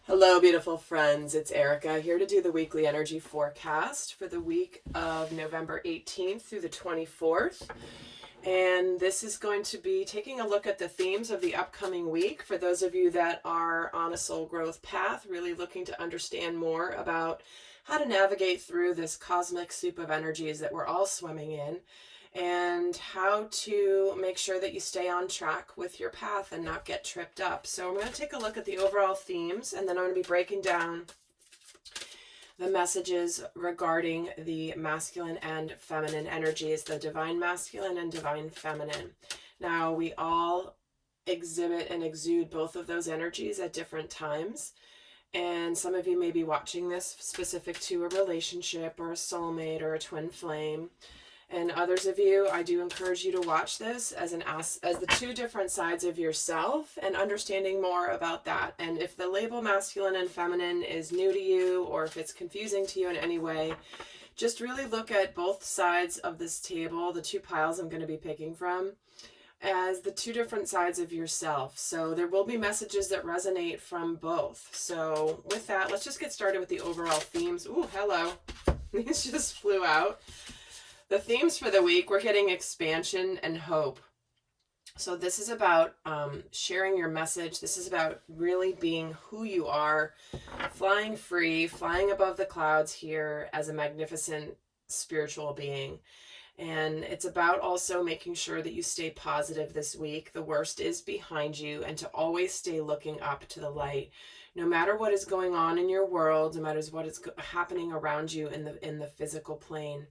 Hello, beautiful friends. It's Erika here to do the weekly energy forecast for the week of November 18th through the 24th. And this is going to be taking a look at the themes of the upcoming week for those of you that are on a soul growth path, really looking to understand more about how to navigate through this cosmic soup of energies that we're all swimming in, and how to make sure that you stay on track with your path and not get tripped up. So I'm going to take a look at the overall themes, and then I'm going to be breaking down the messages regarding the masculine and feminine energies, the divine masculine and divine feminine. Now, we all exhibit and exude both of those energies at different times. And some of you may be watching this specific to a relationship or a soulmate or a twin flame. And others of you, I do encourage you to watch this as the two different sides of yourself and understanding more about that. And if the label masculine and feminine is new to you, or if it's confusing to you in any way, just really look at both sides of this table, the two piles I'm going to be picking from, as the two different sides of yourself. So there will be messages that resonate from both. So with that, let's just get started with the overall themes. Ooh, hello. These just flew out. The themes for the week, we're getting expansion and hope. So this is about sharing your message. This is about really being who you are, flying free, flying above the clouds here as a magnificent spiritual being. And it's about also making sure that you stay positive this week. The worst is behind you, and to always stay looking up to the light. No matter what is going on in your world, no matter what is happening around you in the physical plane,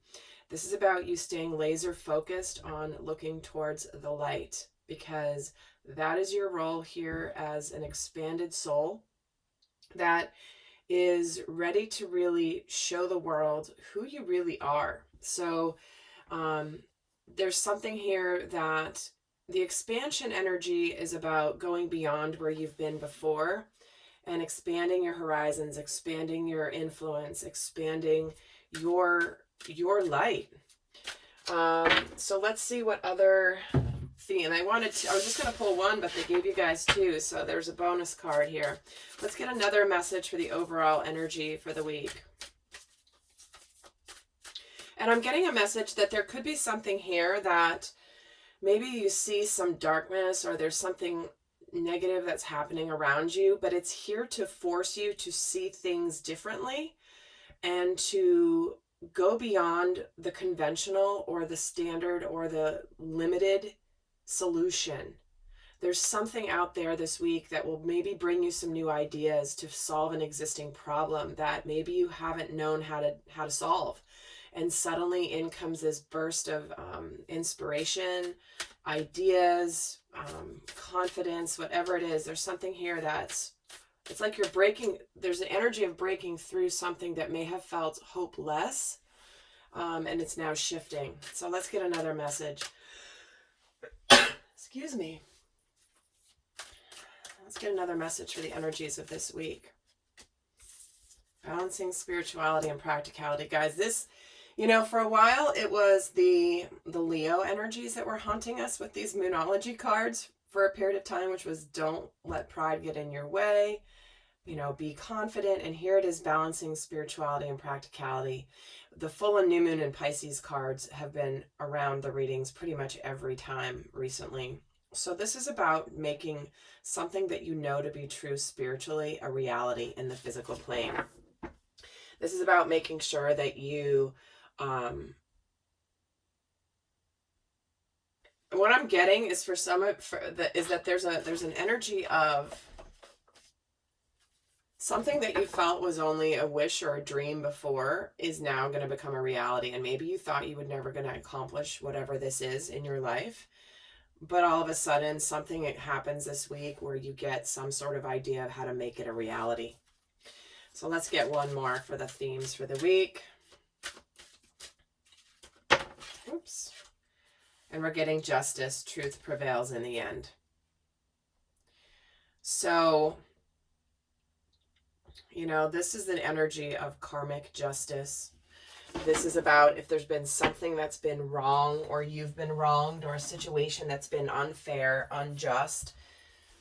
this is about you staying laser focused on looking towards the light, because that is your role here as an expanded soul that is ready to really show the world who you really are. So there's something here that the expansion energy is about going beyond where you've been before and expanding your horizons, expanding your influence, expanding your light. So let's see what other theme. I was just going to pull one, but they gave you guys two, so there's a bonus card here. Let's get another message for the overall energy for the week. And I'm getting a message that there could be something here that maybe you see some darkness, or there's something negative that's happening around you, but it's here to force you to see things differently and to go beyond the conventional or the standard or the limited solution. There's something out there this week that will maybe bring you some new ideas to solve an existing problem that maybe you haven't known how to solve. And suddenly in comes this burst of inspiration, ideas, confidence, whatever it is. There's something here it's like you're breaking, there's an energy of breaking through something that may have felt hopeless, and it's now shifting. So let's get another message. Excuse me. Let's get another message for the energies of this week. Balancing spirituality and practicality. Guys, this, for a while it was the Leo energies that were haunting us with these Moonology cards for a period of time, which was don't let pride get in your way, be confident. And here it is, balancing spirituality and practicality. The full and new moon and Pisces cards have been around the readings pretty much every time recently. So this is about making something that you know to be true spiritually a reality in the physical plane. This is about making sure that you what I'm getting is is that there's an energy of something that you felt was only a wish or a dream before is now going to become a reality. And maybe you thought you were never going to accomplish whatever this is in your life, but all of a sudden something happens this week where you get some sort of idea of how to make it a reality. So let's get one more for the themes for the week. Oops. And we're getting justice. Truth prevails in the end. So, this is an energy of karmic justice. This is about if there's been something that's been wrong, or you've been wronged, or a situation that's been unfair, unjust.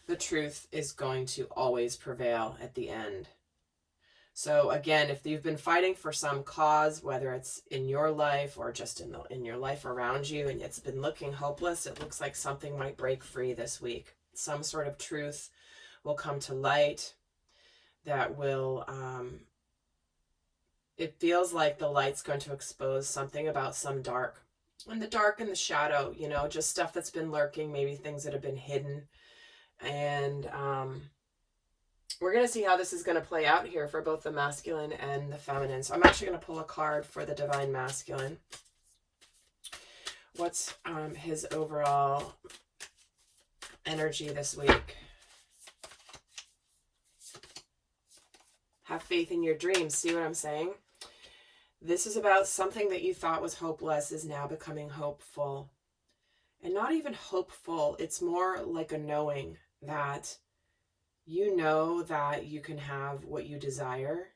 the truth is going to always prevail at the end. So again, if you've been fighting for some cause, whether it's in your life or just in your life around you, and it's been looking hopeless, it looks like something might break free this week. Some sort of truth will come to light that will, it feels like the light's going to expose something about some dark. And the dark and the shadow, you know, just stuff that's been lurking, maybe things that have been hidden. And we're going to see how this is going to play out here for both the masculine and the feminine. So I'm actually going to pull a card for the divine masculine. What's his overall energy this week? Have faith in your dreams. See what I'm saying? This is about something that you thought was hopeless is now becoming hopeful. And not even hopeful. It's more like a knowing that you know that you can have what you desire.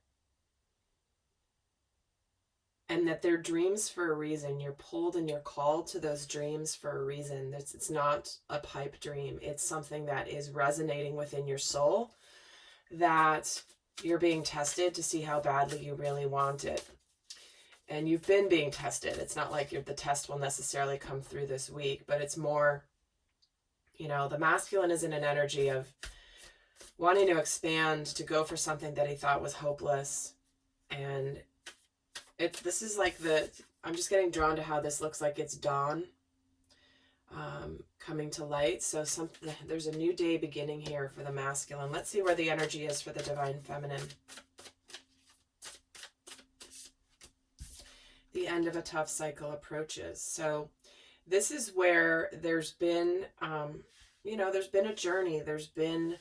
And that they're dreams for a reason. You're pulled and you're called to those dreams for a reason. It's not a pipe dream. It's something that is resonating within your soul. That you're being tested to see how badly you really want it. And you've been being tested. It's not like the test will necessarily come through this week. But it's more, you know, the masculine is in an energy of wanting to expand, to go for something that he thought was hopeless. And this is like I'm just getting drawn to how this looks like it's dawn coming to light. So there's a new day beginning here for the masculine. Let's see where the energy is for the divine feminine. The end of a tough cycle approaches. So this is where there's been, there's been a journey. There's been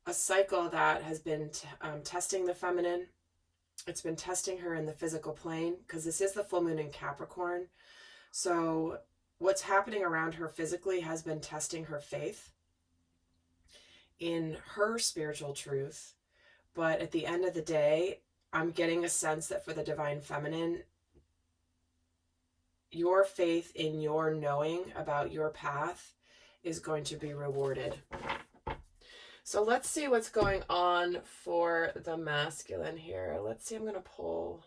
a cycle that has been testing the feminine. It's been testing her in the physical plane because this is the full moon in Capricorn. So what's happening around her physically has been testing her faith in her spiritual truth. But at the end of the day, I'm getting a sense that for the divine feminine, your faith in your knowing about your path is going to be rewarded. So let's see what's going on for the masculine here. Let's see, I'm going to pull.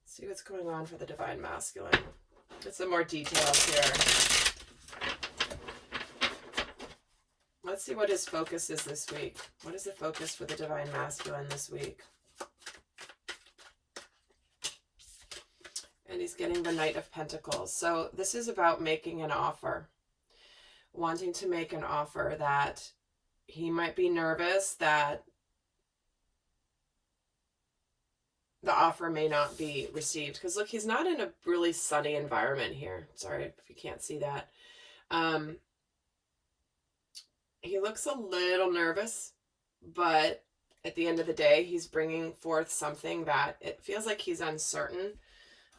See what's going on for the divine masculine. Get some more details here. Let's see what his focus is this week. What is the focus for the divine masculine this week? And he's getting the Knight of Pentacles. So this is about making an offer. Wanting to make an offer that he might be nervous that the offer may not be received. Because look, he's not in a really sunny environment here. Sorry if you can't see that. He looks a little nervous, but at the end of the day, he's bringing forth something that it feels like he's uncertain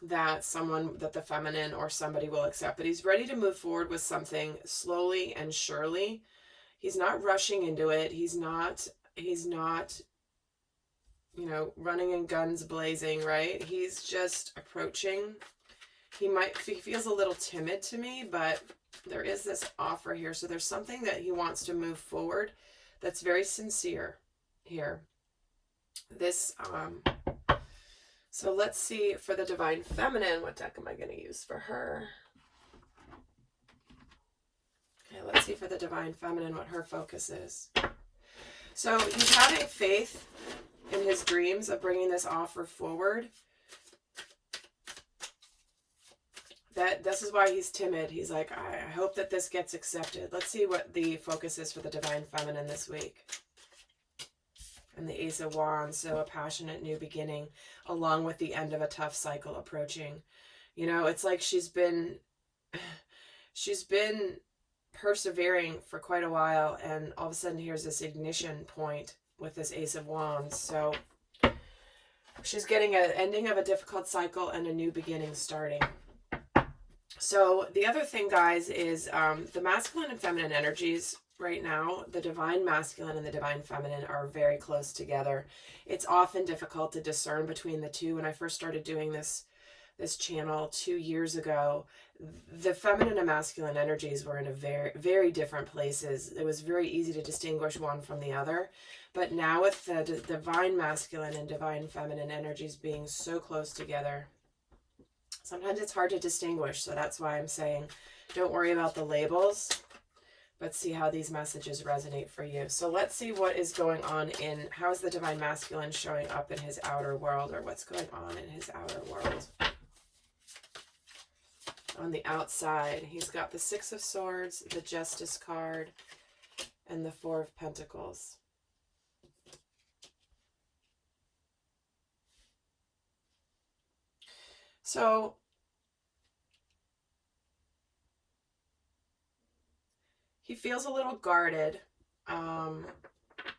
that the feminine or somebody will accept, but he's ready to move forward with something slowly and surely. He's not rushing into it. He's not, running and guns blazing, right? He's just approaching. He feels a little timid to me, but there is this offer here. So there's something that he wants to move forward that's very sincere here. So let's see for the divine feminine, what deck am I going to use for her? Okay, let's see for the divine feminine what her focus is. So he's having faith in his dreams of bringing this offer forward. This is why he's timid. He's like, I hope that this gets accepted. Let's see what the focus is for the divine feminine this week. And the Ace of Wands, so a passionate new beginning, along with the end of a tough cycle approaching. You know, it's like she's been persevering for quite a while, and all of a sudden here's this ignition point with this Ace of Wands. So she's getting an ending of a difficult cycle and a new beginning starting. So the other thing, guys, is the masculine and feminine energies right now, the divine masculine and the divine feminine are very close together. It's often difficult to discern between the two. When I first started doing this channel 2 years ago, the feminine and masculine energies were in a very different places. It was very easy to distinguish one from the other. But now with the divine masculine and divine feminine energies being so close together, sometimes it's hard to distinguish. So that's why I'm saying don't worry about the labels, but see how these messages resonate for you. So let's see what is going on how is the divine masculine showing up in his outer world, or what's going on in his outer world. On the outside, he's got the Six of Swords, the Justice card, and the Four of Pentacles. So he feels a little guarded.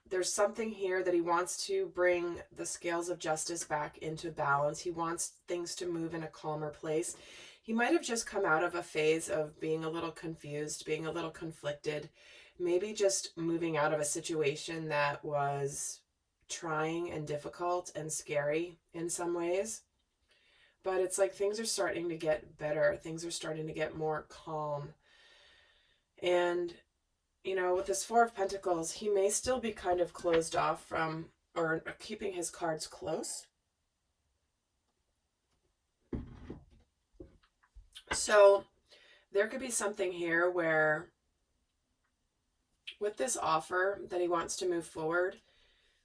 There's something here that he wants to bring the scales of justice back into balance. He wants things to move in a calmer place. He might have just come out of a phase of being a little confused, being a little conflicted, maybe just moving out of a situation that was trying and difficult and scary in some ways. But it's like things are starting to get better. Things are starting to get more calm. And, you know, with this Four of Pentacles, he may still be kind of closed off from, or keeping his cards close. So there could be something here where with this offer that he wants to move forward,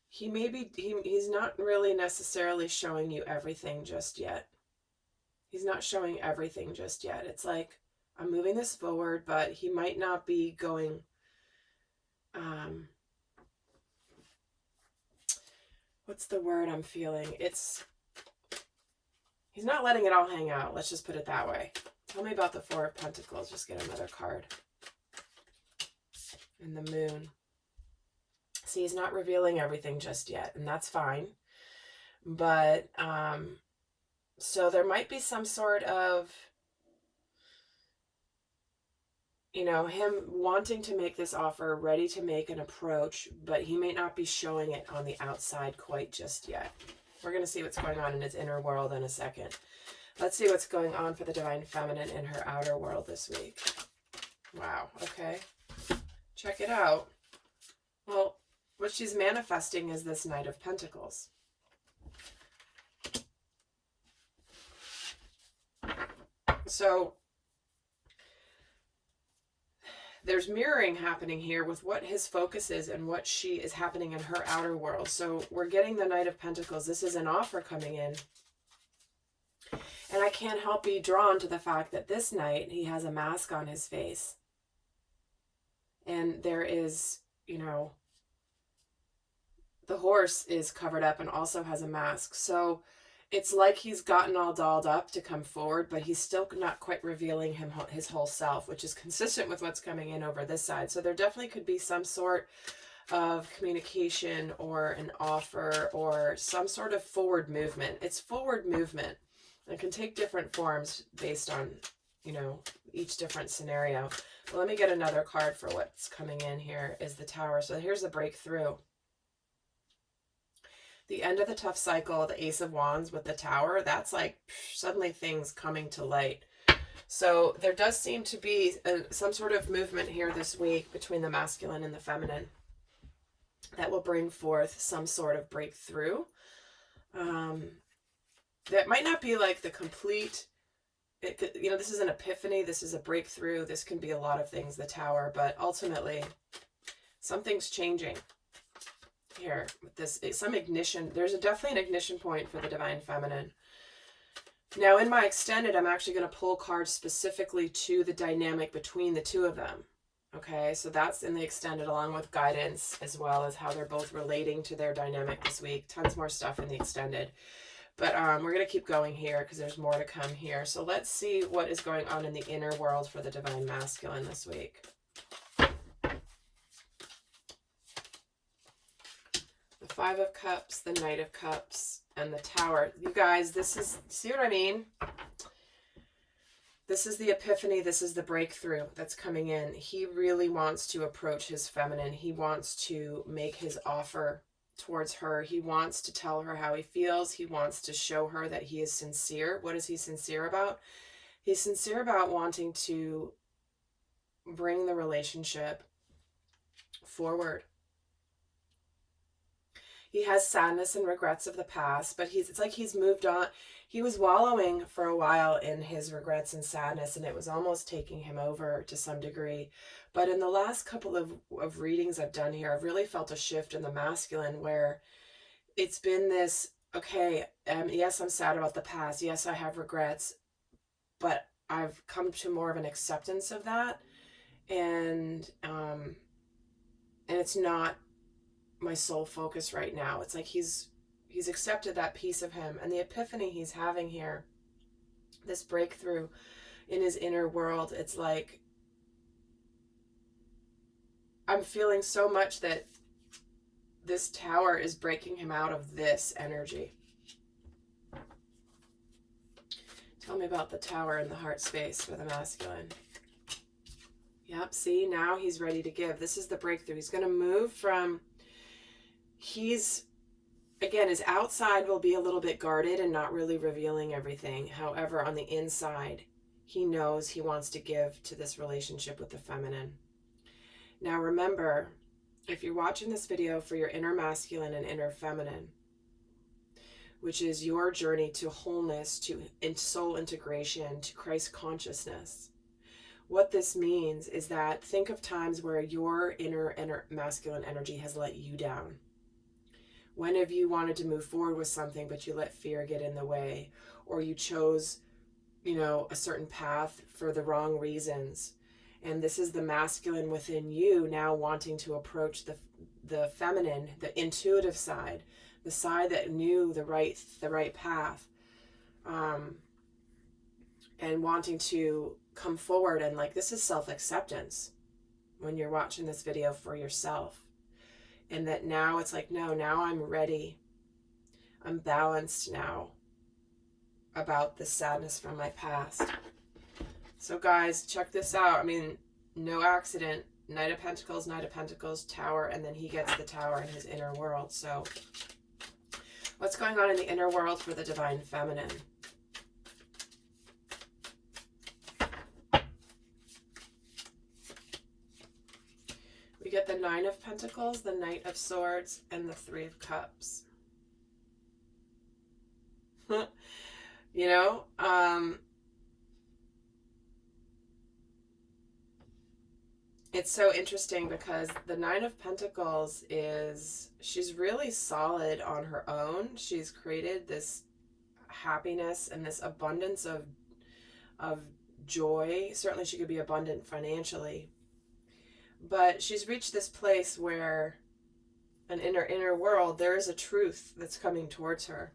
he's not really necessarily showing you everything just yet. He's not showing everything just yet. It's like, I'm moving this forward, but he might not be going, what's the word I'm feeling? He's not letting it all hang out. Let's just put it that way. Tell me about the Four of Pentacles. Just get another card. And the Moon. See, he's not revealing everything just yet, and that's fine. But, so there might be some sort of, you know, him wanting to make this offer, ready to make an approach, but he may not be showing it on the outside quite just yet. We're going to see what's going on in his inner world in a second. Let's see what's going on for the divine feminine in her outer world this week. Wow, okay. Check it out. Well, what she's manifesting is this Knight of Pentacles. So there's mirroring happening here with what his focus is and what she is happening in her outer world. So we're getting the Knight of Pentacles. This is an offer coming in. And I can't help be drawn to the fact that this knight, he has a mask on his face. And there is, you know, the horse is covered up and also has a mask. So it's like he's gotten all dolled up to come forward, but he's still not quite revealing his whole self, which is consistent with what's coming in over this side. So there definitely could be some sort of communication or an offer or some sort of forward movement. It's forward movement. It can take different forms based on, you know, each different scenario. But let me get another card for what's coming in here is the Tower. So here's the breakthrough. The end of the tough cycle, the Ace of Wands with the Tower, that's like suddenly things coming to light. So there does seem to be some sort of movement here this week between the masculine and the feminine that will bring forth some sort of breakthrough. That might not be like the complete, you know, this is an epiphany, this is a breakthrough, this can be a lot of things, the Tower, but ultimately something's changing here with this, some ignition. There's definitely an ignition point for the divine feminine. Now in my extended, I'm actually going to pull cards specifically to the dynamic between the two of them. Okay, so that's in the extended along with guidance as well as how they're both relating to their dynamic this week. Tons more stuff in the extended. But we're going to keep going here because there's more to come here. So let's see what is going on in the inner world for the divine masculine this week. The Five of Cups, the Knight of Cups, and the Tower. You guys, this is, see what I mean? This is the epiphany. This is the breakthrough that's coming in. He really wants to approach his feminine. He wants to make his offer towards her. He wants to tell her how he feels. He wants to show her that he is sincere. What is he sincere about? He's sincere about wanting to bring the relationship forward. He has sadness and regrets of the past, but it's like he's moved on. He was wallowing for a while in his regrets and sadness, and it was almost taking him over to some degree. But in the last couple of readings I've done here, I've really felt a shift in the masculine where it's been this, okay, yes, I'm sad about the past. Yes, I have regrets, but I've come to more of an acceptance of that. And it's not my sole focus right now. It's like he's accepted that piece of him, and the epiphany he's having here, this breakthrough in his inner world. It's like I'm feeling so much that this tower is breaking him out of this energy. Tell me about the tower in the heart space for the masculine. Yep, see, now he's ready to give. This is the breakthrough. He's going to move from, again, his outside will be a little bit guarded and not really revealing everything. However, on the inside, he knows he wants to give to this relationship with the feminine. Now remember, if you're watching this video for your inner masculine and inner feminine, which is your journey to wholeness, to soul integration, to Christ consciousness, what this means is that think of times where your inner masculine energy has let you down. When have you wanted to move forward with something, but you let fear get in the way, or you chose, a certain path for the wrong reasons? And this is the masculine within you now wanting to approach the feminine, the intuitive side, the side that knew the right path, and wanting to come forward. And like, this is self-acceptance when you're watching this video for yourself. And that now it's like, no, now I'm ready. I'm balanced now about the sadness from my past. So guys, check this out. I mean, no accident. Knight of Pentacles, Tower, and then he gets the Tower in his inner world. So what's going on in the inner world for the divine feminine? We get the Nine of Pentacles, the Knight of Swords, and the Three of Cups. It's so interesting because the Nine of Pentacles she's really solid on her own. She's created this happiness and this abundance of joy. Certainly she could be abundant financially. But she's reached this place where in her inner world, there is a truth that's coming towards her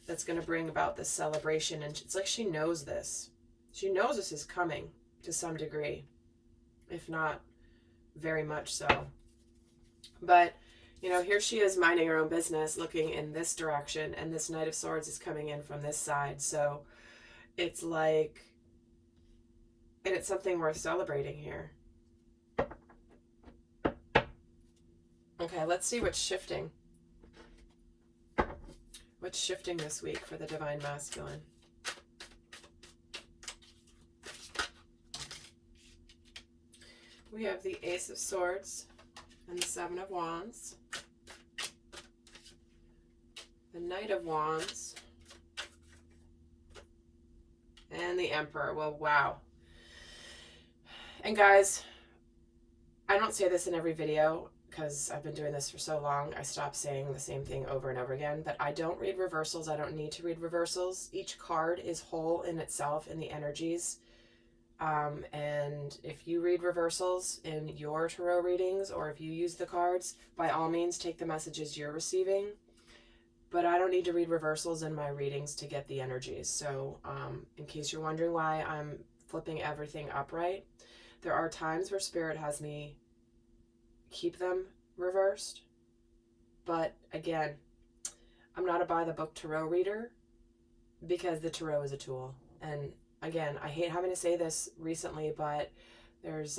that's going to bring about this celebration. And it's like she knows this. She knows this is coming to some degree, if not very much so. But, here she is minding her own business, looking in this direction, and this Knight of Swords is coming in from this side. So it's like, and it's something worth celebrating here. Okay, let's see what's shifting. What's shifting this week for the divine masculine? We have the Ace of Swords and the Seven of Wands. The Knight of Wands. And the Emperor. Well, wow. And guys, I don't say this in every video because I've been doing this for so long. I stopped saying the same thing over and over again, but I don't read reversals. I don't need to read reversals. Each card is whole in itself in the energies. And if you read reversals in your tarot readings, or if you use the cards, by all means take the messages you're receiving. But I don't need to read reversals in my readings to get the energies. So in case you're wondering why I'm flipping everything upright, there are times where Spirit has me keep them reversed. But again, I'm not a by the book tarot reader because the tarot is a tool. And again, I hate having to say this recently, but there's,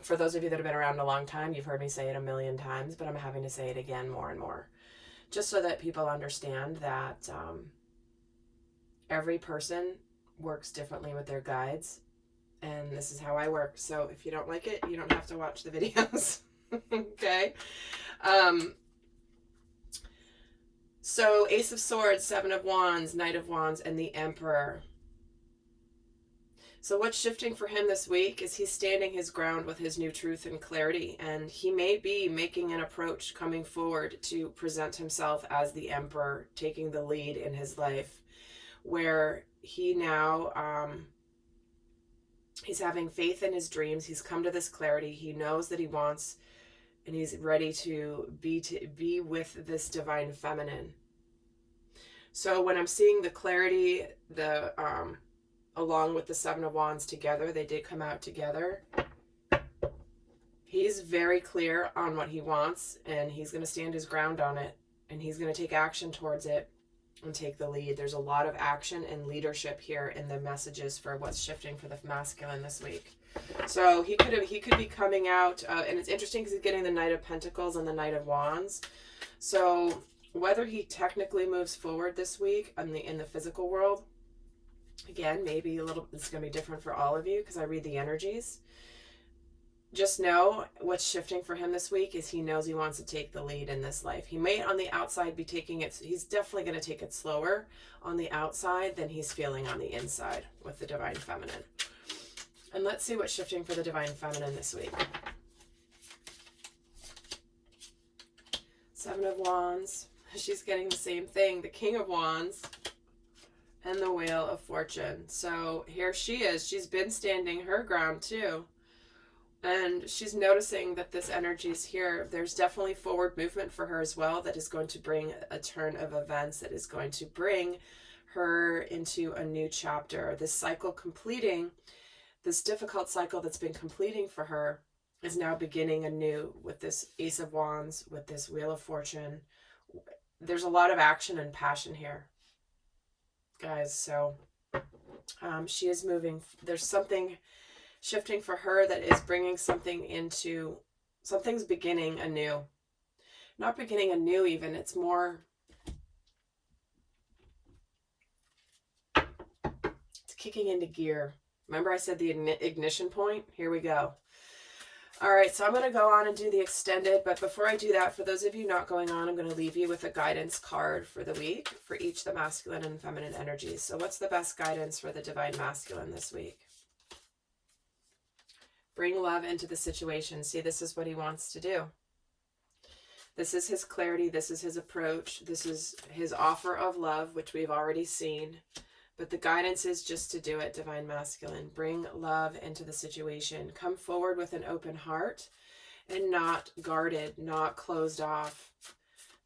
for those of you that have been around a long time, you've heard me say it a million times, but I'm having to say it again more and more, just so that people understand that every person works differently with their guides, and this is how I work. So if you don't like it, you don't have to watch the videos. Okay. So Ace of Swords, Seven of Wands, Knight of Wands, and the Emperor. So what's shifting for him this week is he's standing his ground with his new truth and clarity, and he may be making an approach coming forward to present himself as the Emperor, taking the lead in his life, where he now, he's having faith in his dreams. He's come to this clarity. He knows that he wants, and he's ready to be with this divine feminine. So when I'm seeing the clarity, the along with the Seven of Wands together, they did come out together. He's very clear on what he wants, and he's going to stand his ground on it, and he's going to take action towards it and take the lead. There's a lot of action and leadership here in the messages for what's shifting for the masculine this week. So he could be coming out, and it's interesting because he's getting the Knight of Pentacles and the Knight of Wands. So whether he technically moves forward this week in the physical world, again, maybe it's going to be different for all of you because I read the energies. Just know what's shifting for him this week is he knows he wants to take the lead in this life. He may on the outside be taking it, he's definitely going to take it slower on the outside than he's feeling on the inside with the Divine Feminine. And let's see what's shifting for the Divine Feminine this week. Seven of Wands. She's getting the same thing. The King of Wands. And the Wheel of Fortune. So here she is. She's been standing her ground too. And she's noticing that this energy is here. There's definitely forward movement for her as well that is going to bring a turn of events, that is going to bring her into a new chapter. This cycle completing, this difficult cycle that's been completing for her is now beginning anew with this Ace of Wands, with this Wheel of Fortune. There's a lot of action and passion here, guys. So she is moving. There's something shifting for her that is bringing something into, something's beginning anew. Not beginning anew even, it's more, it's kicking into gear. Remember I said the ignition point? Here we go. All right, so I'm going to go on and do the extended, but before I do that, for those of you not going on, I'm going to leave you with a guidance card for the week for each the masculine and feminine energies. So what's the best guidance for the Divine Masculine this week? Bring love into the situation. See, this is what he wants to do. This is his clarity. This is his approach. This is his offer of love, which we've already seen. But the guidance is just to do it, Divine Masculine. Bring love into the situation. Come forward with an open heart and not guarded, not closed off.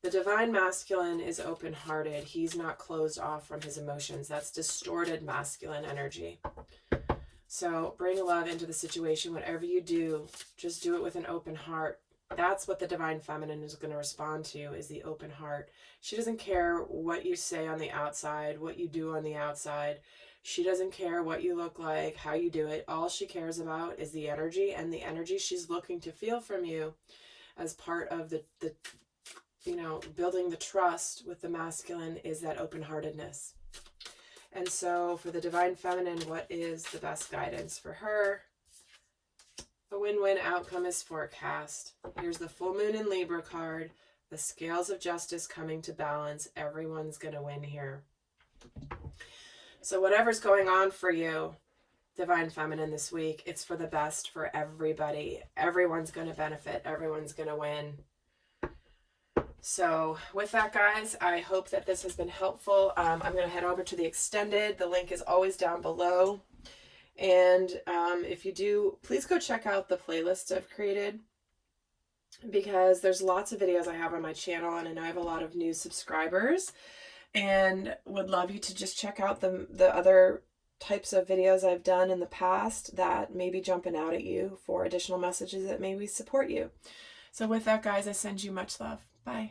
The Divine Masculine is open-hearted. He's not closed off from his emotions. That's distorted masculine energy. So bring love into the situation. Whatever you do, just do it with an open heart. That's what the Divine Feminine is going to respond to, is the open heart. She doesn't care what you say on the outside, what you do on the outside. She doesn't care what you look like, how you do it. All she cares about is the energy, and the energy she's looking to feel from you as part of the you know, building the trust with the masculine is that open-heartedness. And so for the Divine Feminine, what is the best guidance for her? A win-win outcome is forecast. Here's the full moon in Libra card. The scales of justice coming to balance. Everyone's going to win here. So whatever's going on for you, Divine Feminine, this week, it's for the best for everybody. Everyone's going to benefit. Everyone's going to win. So with that, guys, I hope that this has been helpful. I'm going to head over to the extended. The link is always down below. And if you do, please go check out the playlist I've created, because there's lots of videos I have on my channel, and I know I have a lot of new subscribers, and would love you to just check out the other types of videos I've done in the past that may be jumping out at you for additional messages that maybe support you. So with that, guys, I send you much love. Bye.